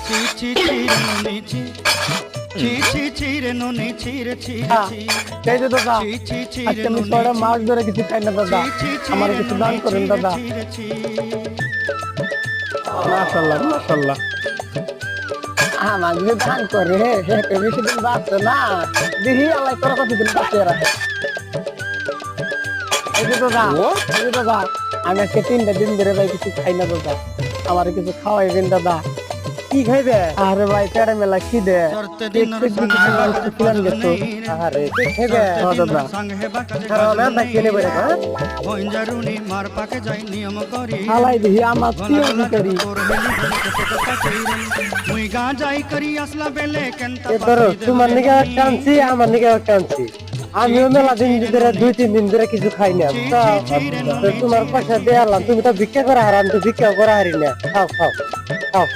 চি চি চি রে ননি চি চি চি চি রে ননি চি রে চি চি এই যে দাদা চি চি চি রে আজকে আমি ননি 6টা মাছ ধরে কিছু খাই না দাদা আমার কিছু দান করেন দাদা মাশাআল্লাহ মাশাআল্লাহ আমার যদি দান করে হে বেশি দিন বাঁচতো না দেখি আল্লাহ তোর কতদিন বাঁচিয়ে রাখে এই যে দাদা এই যে দাদা আমি আজকে 3টা দিন ধরে ভাই কিছু খাই না দাদা আমার কিছু খাওয়াইবেন দাদা কি খাইবে আরে ভাই পেটে মেলা খিদে আরে কি খাইবে দাদা সারা না খেলে বেড়ে বঞ্জারুনি মার পাকে যাই নিয়ম করি হালাই দিহি আমার পিও করি মুই গা যাই করি আসলা বেলে কেনতা এবার তোমার নিকে কাঁদছি আমার নিকে কাঁদছি আমিও মেলা দিন ধরে 2-3 দিন ধরে কিছু খাই না তো তোমার পয়সা দিয়ে আনলাম তুমি তো ভিক্ষা করা হার আমি তো ভিক্ষা করা হারি না খাও খাও খাও